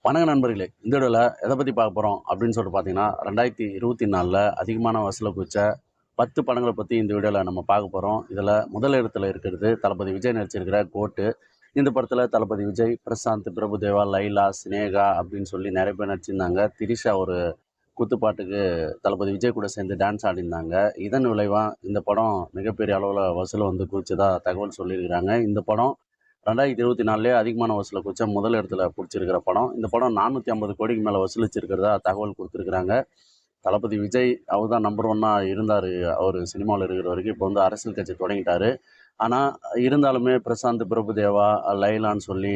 வணக்க நண்பர்களே! இந்த வீடியோல எத பத்தி பார்க்க போறோம் அப்படின்னு சொல்லிட்டு பார்த்தீங்கன்னா, 2024ல அதிகமான வசூல குவிச்ச 10 படங்கள பத்தி இந்த வீடியோல நம்ம பார்க்க போறோம். இதுல முதல் இடத்துல இருக்கிறது தளபதி விஜய் நடிச்சிருக்கிற கோட்டு. இந்த படத்துல தளபதி விஜய், பிரசாந்த், பிரபுதேவா, லைலா, சினேகா அப்படின்னு சொல்லி நெறைய பேர் நடிச்சிருந்தாங்க. திரிஷா ஒரு குத்துப்பாட்டுக்கு தளபதி விஜய் கூட சேர்ந்து டான்ஸ் ஆடியிருந்தாங்க. இதன் விளைவா இந்த படம் மிகப்பெரிய அளவுல வசூல வந்து குவிச்சதா தகவல் சொல்லியிருக்கிறாங்க. இந்த படம் 2024லயே அதிகமான வசூல குவிச்ச முதல் இடத்துல புடிச்சிருக்கிற படம். இந்த படம் 450 கோடிக்கு மேல வசூலிச்சிருக்கிறதா தகவல் குடுத்திருக்கிறாங்க. தளபதி விஜய் அவர் தான் நம்பர் 1 இருந்தாரு. அவரு சினிமாவுல இருக்கிற வரைக்கும். இப்போ வந்து அரசியல் கட்சி தொடங்கிட்டாரு. ஆனா, இருந்தாலுமே பிரசாந்த், பிரபுதேவா, லைலான்னு சொல்லி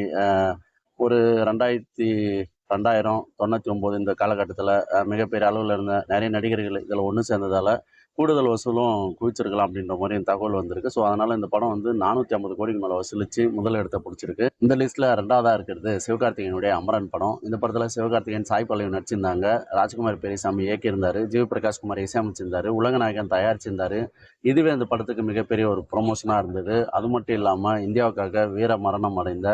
ஒரு 2000, 99 இந்த காலகட்டத்தில மிகப்பெரிய அளவுல இருந்த நெறைய நடிகர்கள் இதில ஒண்ணு சேர்ந்ததால, கூடுதல் வசூலும் குவிச்சிருக்கலாம் அப்படின்ற மாரியும் தகவல் வந்திருக்கு. ஸோ, அதனால இந்த படம் வந்து 450 கோடிக்கு மேல வசூலிச்சு முதல் இடத்த புடிச்சிருக்கு. இந்த லிஸ்ட்ல 2வதா இருக்கிறது சிவகார்த்திகேயனுடைய அமரன் படம். இந்த படத்தில சிவகார்த்திகேயன், சாய் பல்லவி நடிச்சிருந்தாங்க. ராஜ்குமார் பெரியசாமி இயக்கியிருந்தாரு. ஜிவி பிரகாஷ் குமார் இசையமைச்சிருந்தாரு. உலகநாயகன் தயாரிச்சிருந்தாரு. இதுவே இந்த படத்துக்கு மிகப்பெரிய ஒரு ப்ரமோஷனா இருந்தது. அது மட்டும் இல்லாம இந்தியாவுக்காக வீர மரணம் அடைந்த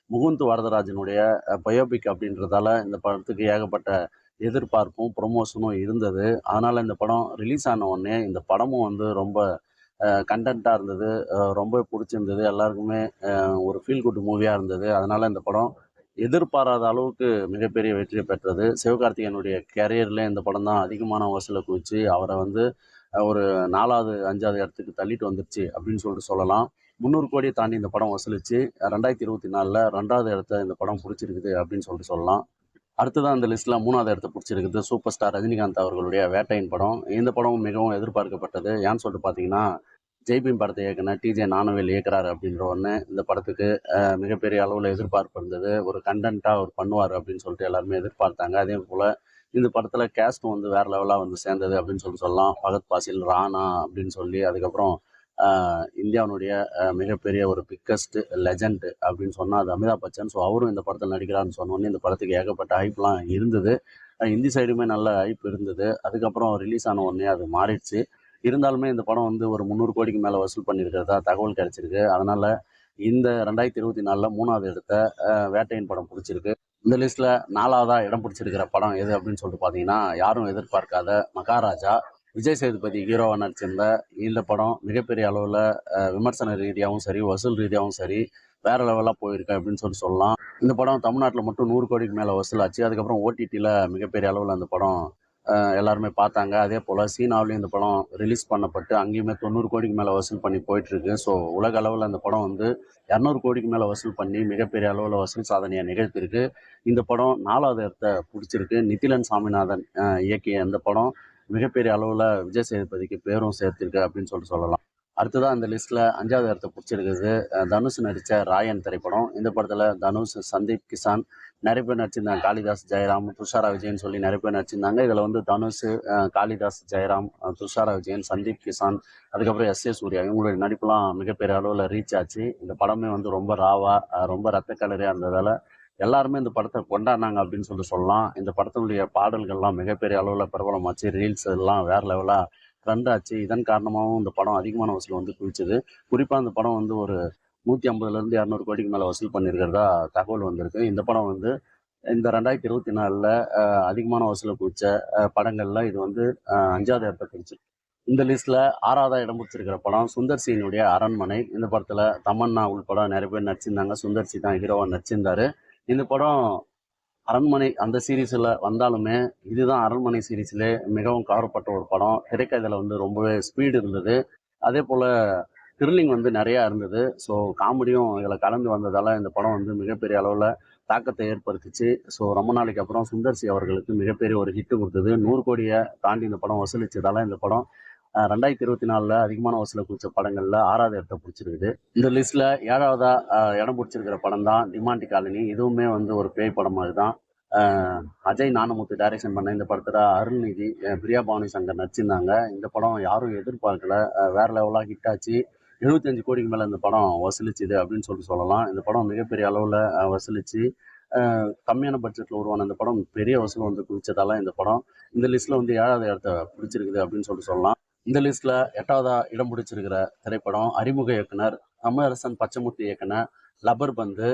முகுந்த் வரதராஜனுடைய பயோபிக் அப்படின்றதால இந்த படத்துக்கு ஏகப்பட்ட எதிர்பார்ப்பும், ப்ரமோஷனும் இருந்தது. அதனால இந்த படம் ரிலீஸ் ஆன உடனே இந்த படமும் வந்து ரொம்ப கன்டென்ட்டா இருந்தது. ரொம்ப புடிச்சிருந்தது. எல்லாருக்குமே ஒரு ஃபீல் குட் மூவியா இருந்தது. அதனால இந்த படம் எதிர்பாராத அளவுக்கு மிகப்பெரிய வெற்றிய பெற்றது. சிவகார்த்திகேயனுடைய கேரியர்லயே இந்த படம் தான் அதிகமான வசூல குவிச்சு, அவர வந்து ஒரு 4வது, 5வது இடத்துக்கு தள்ளிட்டு வந்துருச்சு அப்படின்னு சொல்லிட்டு சொல்லலாம். 300 கோடிய தாண்டி இந்த படம் வசூலிச்சு 2024ல 2வது இடத்த இந்த படம் புடிச்சிருக்குது அப்படின்னு சொல்லிட்டு சொல்லலாம். அடுத்ததா அந்த லிஸ்ட்ல 3வது இடத்த புடிச்சிருக்குது சூப்பர் ஸ்டார் ரஜினிகாந்த் அவர்களுடைய வேட்டையன் படம். இந்த படம் மிகவும் எதிர்பார்க்கப்பட்டது. ஏன்னு சொல்லிட்டு பார்த்தீங்கன்னா, ஜெய்பீம் படத்த இயக்குன டி.ஜே. ஞானவேல் இயக்குறாரு அப்படின்ற ஒண்ணு இந்த படத்துக்கு மிகப்பெரிய அளவுல எதிர்பார்ப்பு இருந்தது. ஒரு கன்டென்ட்டா அவர் பண்ணுவாரு அப்படின்னு சொல்லிட்டு எல்லாருமே எதிர்பார்த்தாங்க. அதேபோல இந்த படத்துல கேஸ்ட்டும் வந்து வேற லெவலா வந்து சேர்ந்தது அப்படின்னு சொல்லி சொல்லலாம். ஃபகத் பாசில், ராணா அப்படின்னு சொல்லி அதுக்கப்புறம் அ இந்தியாவினுடைய மிகப்பெரிய ஒரு பிக்கஸ்ட் லெஜண்ட் அப்படின்னு சொன்னா அது அமிதாப் பச்சன். ஸோ அவரும் இந்த படத்துல நடிக்கிறாருன்னு சொன்னோனே இந்த படத்துக்கு ஏகப்பட்ட ஹைப்லாம் இருந்தது. ஹிந்தி சைடுமே நல்ல ஹைப் இருந்தது. அதுக்கப்புறம் ரிலீஸ் ஆன உடனே அது மாறிடுச்சு. இருந்தாலுமே இந்த படம் வந்து ஒரு 300 கோடிக்கு மேல வசூல் பண்ணியிருக்கிறதா தகவல் கிடைச்சிருக்கு. அதனால இந்த 2024ல 3வது இடத்த வேட்டையன் படம் புடிச்சிருக்கு. இந்த லிஸ்ட்ல 4வதா இடம் பிடிச்சிருக்கிற படம் எது அப்படின்னு சொல்லிட்டு பார்த்தீங்கன்னா, யாரும் எதிர்பார்க்காத மகாராஜா. விஜய் சேதுபதி ஹீரோவா நடிச்சிருந்த இந்த படம் மிகப்பெரிய அளவுல விமர்சன ரீதியாவும் சரி, வசூல் ரீதியாவும் சரி, வேற லெவலா போயிருக்கு அப்படின்னு சொல்லி சொல்லலாம். இந்த படம் தமிழ்நாட்டுல மட்டும் 100 கோடிக்கு மேல வசூலாச்சு. அதுக்கப்புறம் ஓடிடில மிகப்பெரிய அளவுல அந்த படம் எல்லாருமே பார்த்தாங்க. அதேபோல சீனாவிலயும் இந்த படம் ரிலீஸ் பண்ணப்பட்டு, அங்கேயுமே 90 கோடிக்கு மேல வசூல் பண்ணி போயிட்டுருக்கு. ஸோ உலக அளவுல அந்த படம் வந்து 200 கோடிக்கு மேல வசூல் பண்ணி மிகப்பெரிய அளவுல வசூல் சாதனைய நிகழ்த்தியிருக்கு. இந்த படம் 4வது இடத்த புடிச்சிருக்கு. நிதிலன் சாமிநாதன் இயக்கிய இந்த படம் மிகப்பெரிய அளவுல விஜய் சேதுபதிக்கு பேரும் சேர்த்திருக்கு அப்படின்னு சொல்லிட்டு சொல்லலாம். அடுத்ததா அந்த லிஸ்ட்ல 5வது இடத்த புடிச்சிருக்குது தனுஷ் நடிச்ச ராயன் திரைப்படம். இந்த படத்துல தனுஷ், சந்தீப் கிஷான் நெறைய பேர் நடிச்சிருந்தாங்க. காளிதாஸ், ஜெயராம், துஷாரா விஜயன்னு சொல்லி நெறைய பேர் நடிச்சிருந்தாங்க. இதுல வந்து தனுஷ், காளிதாஸ், ஜெயராம், துஷாரா விஜயன், சந்தீப் கிஷான், அதுக்கப்புறம் எஸ்.ஏ. சூர்யா இவங்களுடைய நடிப்புலாம் மிகப்பெரிய அளவுல ரீச் ஆச்சு. இந்த படமே வந்து ரொம்ப ராவா, ரொம்ப ரத்த களரியா இருந்ததால எல்லாருமே இந்த படத்த கொண்டாடுனாங்க அப்படின்னு சொல்லி சொல்லலாம். இந்த படத்தினுடைய பாடல்கள்லாம் மிகப்பெரிய அளவுல பிரபலமாச்சு. ரீல்ஸ் எல்லாம் வேற லெவலா ட்ரெண்ட் ஆச்சு. இதன் காரணமாவும் இந்த படம் அதிகமான வசூல் வந்து குவிச்சது. குறிப்பா இந்த படம் வந்து ஒரு 150லேருந்து 200 கோடிக்கு மேல வசூல் பண்ணியிருக்கிறதா தகவல் வந்திருக்கு. இந்த படம் வந்து இந்த 2024ல அதிகமான வசூல குவிச்ச படங்கள்ல இது வந்து 5வது இடத்த பிடிச்சிருக்கு. இந்த லிஸ்ட்ல 6வதா இடம் பிடிச்சிருக்கிற படம் சுந்தர் சியினுடைய அரண்மனை. இந்த படத்துல தமன்னா உள்பட நெறைய பேர் நடிச்சிருந்தாங்க. சுந்தர் சி தான் ஹீரோவா நடிச்சிருந்தாரு. இந்த படம் அரண்மனை அந்த சீரிஸ்ல வந்தாலுமே, இதுதான் அரண்மனை சீரிஸ்லயே மிகவும் கவரப்பட்ட ஒரு படம். திரைக்கதையில வந்து ரொம்பவே ஸ்பீடு இருந்தது. அதேபோல த்ரில்லிங் வந்து நெறையா இருந்தது. ஸோ காமெடியும் இதுல கலந்து வந்ததால இந்த படம் வந்து மிகப்பெரிய அளவுல தாக்கத்த ஏற்படுத்துச்சு. ஸோ ரொம்ப நாளைக்கு அப்புறம் சுந்தர் சி அவர்களுக்கு மிகப்பெரிய ஒரு ஹிட் குடுத்தது. 100 கோடிய தாண்டி இந்த படம் வசூலிச்சதால இந்த படம் 2024ல அதிகமான வசூல குவிச்ச படங்கள்ல 6வது இடத்த பிடிச்சிருக்குது. இந்த லிஸ்ட்ல 7வதா இடம் பிடிச்சிருக்கிற படம் தான் டிமாண்டி காலனி. இதுவுமே வந்து ஒரு பேய் படம் மாரி தான். அ அஜய் ஞானமுத்து டைரக்ஷன் பண்ண இந்த படத்துல அருள்நிதி, பிரியா பவானி சங்கர் நடிச்சிருந்தாங்க. இந்த படம் யாரும் எதிர்பார்க்கல. வேற லெவலா ஹிட் ஆச்சு. 75 கோடிக்கு மேல இந்த படம் வசூலிச்சது அப்படின்னு சொல்லிட்டு சொல்லலாம். இந்த படம் மிகப்பெரிய அளவுல வசூலிச்சு, அ கம்மியான பட்ஜெட்ல உருவான இந்த படம் பெரிய வசூல் வந்து குவிச்சதால இந்த படம் இந்த லிஸ்ட்ல வந்து 7வது இடத்த பிடிச்சிருக்குது அப்படின்னு சொல்லிட்டு சொல்லலாம். இந்த லிஸ்ட்ல 8வதா இடம் பிடிச்சிருக்கிற திரைப்படம் அறிமுக இயக்குனர் கமலஹாசன், பச்சமுத்து இயக்குன லப்பர் பந்து,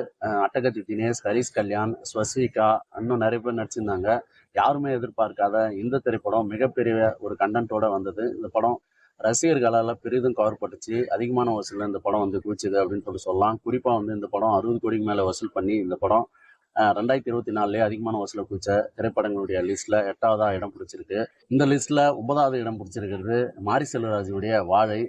அட்டகத்தி தினேஷ், ஹரிஷ் கல்யாண், ஸ்வஸ்விகா, இன்னும் நிறைய பேர் நடிச்சிருந்தாங்க. யாருமே எதிர்பார்க்காத இந்த திரைப்படம் மிகப்பெரிய ஒரு கண்டென்ட்டோட வந்தது. இந்த படம் ரசிகர்களால பெரிதும் கவரப்பட்டுச்சு. அதிகமான வசூல்ல இந்த படம் வந்து குவிச்சது அப்படின்னு சொல்லலாம். குறிப்பா வந்து இந்த படம் 60 கோடிக்கு மேல வசூல் பண்ணி இந்த படம் 2024லயே அதிகமான வசூல குவிச்ச திரைப்படங்களுடைய லிஸ்ட்ல 8வதா இடம் பிடிச்சிருக்கு. இந்த லிஸ்ட்ல 9வது இடம் பிடிச்சிருக்கிறது மாரி செல்வராஜுடைய வாழை.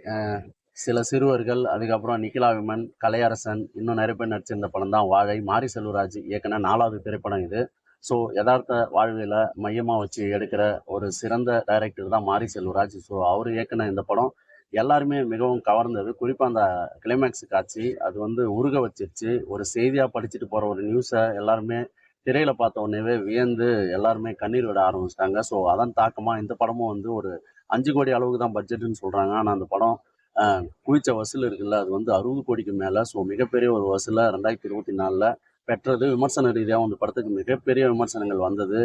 சில சிறுவர்கள், அதுக்கப்புறம் நிகிலா விமன், கலையரசன், இன்னும் நிறைய பேர் நடிச்சிருந்த படம் தான் வாழை. மாரி செல்வராஜ் இயக்குன 4வது திரைப்படம் இது. ஸோ யதார்த்த வாழ்வியல மையமா வச்சு எடுக்கிற ஒரு சிறந்த டைரக்டர் தான் மாரி செல்வராஜ். ஸோ அவர் இயக்குன இந்த படம் எல்லாருமே மிகவும் கவர்ந்தது. குறிப்பா அந்த கிளைமேக்ஸ் காட்சி அது வந்து உருக வச்சிருச்சு. ஒரு செய்தியா படிச்சுட்டு போற ஒரு நியூஸை எல்லாருமே திரையில பார்த்த உடனேவே வியந்து எல்லாருமே கண்ணீர் விட ஆரம்பிச்சிட்டாங்க. ஸோ அதன் தாக்கமா இந்த படமும் வந்து ஒரு 5 கோடி அளவுக்கு தான் பட்ஜெட்னு சொல்றாங்க. ஆனா அந்த படம் குவிச்ச வசூல் இருக்குல்ல அது வந்து 60 கோடிக்கு மேல. ஸோ மிகப்பெரிய ஒரு வசூல 2024ல பெற்றது. விமர்சன ரீதியாவும் இந்த படத்துக்கு மிகப்பெரிய விமர்சனங்கள் வந்தது.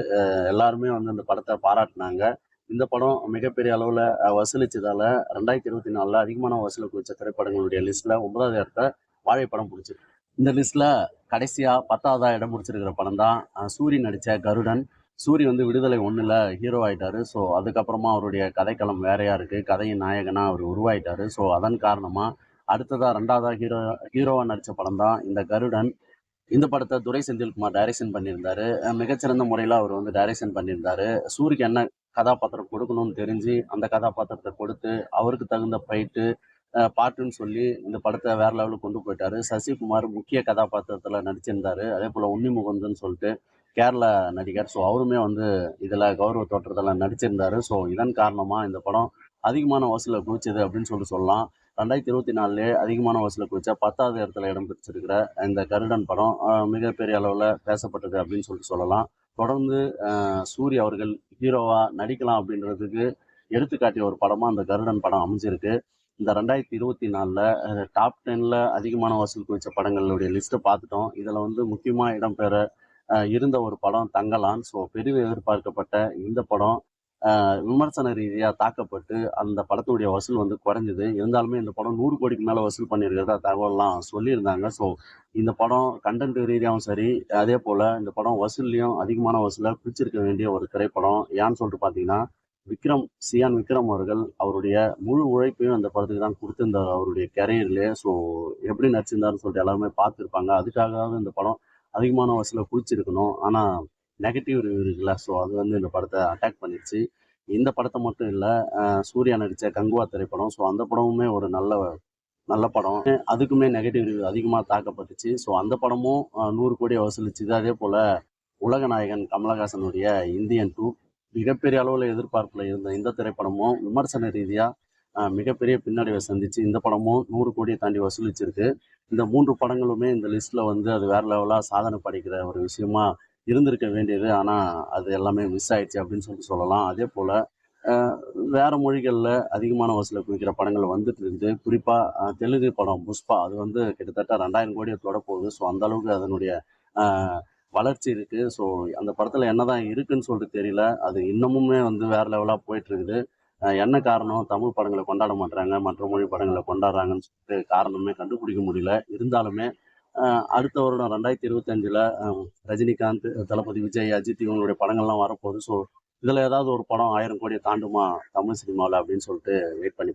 எல்லாருமே வந்து இந்த படத்த பாராட்டுனாங்க. இந்த படம் மிகப்பெரிய அளவுல வசூலிச்சதால 2024ல அதிகமான வசூல குவிச்ச திரைப்படங்களுடைய லிஸ்ட்ல 9வது இடத்த வாழை படம் பிடிச்சிருக்கு. இந்த லிஸ்ட்ல கடைசியா 10வதா இடம் பிடிச்சிருக்கிற படம் தான் சூரி நடிச்ச கருடன். சூரி வந்து விடுதலை 1ல ஹீரோ ஆயிட்டாரு. ஸோ அதுக்கப்புறமா அவருடைய கதைக்களம் வேறையா இருக்கு. கதையின் நாயகனா அவர் உருவாயிட்டாரு. ஸோ அதன் காரணமா அடுத்ததா 2வதா ஹீரோவா நடிச்ச படம் தான் இந்த கருடன். இந்த படத்த துரை செந்தில்குமார் டைரக்ஷன் பண்ணியிருந்தாரு. மிகச்சிறந்த முறையில அவர் வந்து டைரக்ஷன் பண்ணியிருந்தாரு. சூரிக்கு என்ன கதாபாத்திரம் கொடுக்கணும்னு தெரிஞ்சு, அந்த கதாபாத்திரத்த கொடுத்து, அவருக்கு தகுந்த ஃபைட்டு, பாட்டுன்னு சொல்லி இந்த படத்த வேற லெவலுக்கு கொண்டு போயிட்டாரு. சசிகுமார் முக்கிய கதாபாத்திரத்துல நடிச்சிருந்தாரு. அதேபோல உன்னி முகுந்தன் சொல்லிட்டு கேரள நடிகர். ஸோ அவருமே வந்து இதுல கௌரவ தோற்றத்துல நடிச்சிருந்தாரு. ஸோ இதன் காரணமா இந்த படம் அதிகமான வசூல குவிச்சது அப்படின்னு சொல்லலாம். 2024லயே அதிகமான வசூல குவிச்ச 10வது இடத்துல இடம் பிடிச்சிருக்கிற இந்த கருடன் படம் மிகப்பெரிய அளவுல பேசப்பட்டது அப்படின்னு சொல்லலாம். தொடர்ந்து சூர்யா அவர்கள் ஹீரோவா நடிக்கலாம் அப்படின்றதுக்கு எடுத்துக்காட்டிய ஒரு படமா அந்த கருடன் படம் அமைஞ்சிருக்கு. இந்த 2024ல டாப் 10ல அதிகமான வசூல் குவிச்ச படங்களுடைய லிஸ்ட்டை பார்த்துட்டோம். இதில் வந்து முக்கியமாக இடம்பெற இருந்த ஒரு படம் தங்கலான். ஸோ பெரிதும் எதிர்பார்க்கப்பட்ட இந்த படம் விமர்சன ரீதியாக தாக்கப்பட்டு அந்த படத்துடைய வசூல் வந்து குறைஞ்சது. இருந்தாலுமே இந்த படம் 100 கோடிக்கு மேலே வசூல் பண்ணியிருக்கிறதா தகவல்லாம் சொல்லியிருந்தாங்க. ஸோ இந்த படம் கண்டென்ட் ரீதியாகவும் சரி, அதே போல் இந்த படம் வசூல்லையும் அதிகமான வசூலை பிடிச்சிருக்க வேண்டிய ஒரு திரைப்படம். ஏன்னு சொல்லிட்டு பார்த்தீங்கன்னா சியான் விக்ரம் அவர்கள் அவருடைய முழு உழைப்பையும் அந்த படத்துக்கு தான் கொடுத்திருந்தார் அவருடைய கெரியர்லேயே. ஸோ எப்படி நடிச்சிருந்தாருன்னு சொல்லிட்டு எல்லாருமே பார்த்துருப்பாங்க. அதுக்காகவாவது இந்த படம் அதிகமான வசூலை குவிச்சிருக்கணும். ஆனால் நெகட்டிவ் ரிவ்யூ இருக்குல்ல, ஸோ அது வந்து இந்த படத்தை அட்டாக் பண்ணிடுச்சு. இந்த படத்தை மட்டும் இல்லை, சூர்யா நடித்த கங்குவா திரைப்படம். ஸோ அந்த படமுமே ஒரு நல்ல நல்ல படம். அதுக்குமே நெகட்டிவ் ரிவ்யூ அதிகமாக தாக்கப்பட்டுச்சு. ஸோ அந்த படமும் 100 கோடியை வசூலிச்சுது. அதே போல் உலக நாயகன் கமலஹாசனுடைய இந்தியன் 2 மிகப்பெரிய அளவில் எதிர்பார்ப்பில் இருந்த இந்த திரைப்படமும் விமர்சன ரீதியாக மிகப்பெரிய பின்னடைவை சந்திச்சு இந்த படமும் 100 கோடியை தாண்டி வசூலிச்சிருக்கு. இந்த 3 படங்களுமே இந்த லிஸ்ட்டில் வந்து அது வேற லெவலாக சாதனை படைக்கிற ஒரு விஷயமா இருந்திருக்க வேண்டியது. ஆனால் அது எல்லாமே மிஸ் ஆயிடுச்சு அப்படின்னு சொல்லலாம். அதே போல் வேற மொழிகள்ல அதிகமான வசூல குவிக்கிற படங்கள் வந்துட்டு இருக்குது. குறிப்பா தெலுங்கு படம் புஷ்பா. அது வந்து கிட்டத்தட்ட 2000 கோடிய தொடப்போகுது. ஸோ அந்த அளவுக்கு அதனுடைய அ வளர்ச்சி இருக்கு. ஸோ அந்த படத்துல என்னதான் இருக்குன்னு சொல்லிட்டு தெரியல. அது இன்னமுமே வந்து வேற லெவலா போயிட்டு இருக்குது. என்ன காரணம்? தமிழ் படங்கள கொண்டாட மாட்றாங்க. மற்ற மொழி படங்கள கொண்டாடுறாங்கன்னு சொல்லிட்டு காரணமே கண்டுபிடிக்க முடியல. இருந்தாலுமே அ அடுத்த வருடம் 2025ல ரஜினிகாந்த், தளபதி விஜய், அஜித் இவங்களுடைய படங்கள்லாம் வரப்போகுது. ஸோ இதுல ஏதாவது ஒரு படம் 1000 கோடிய தாண்டுமா தமிழ் சினிமால அப்படின்னு சொல்லிட்டு வெயிட் பண்ணி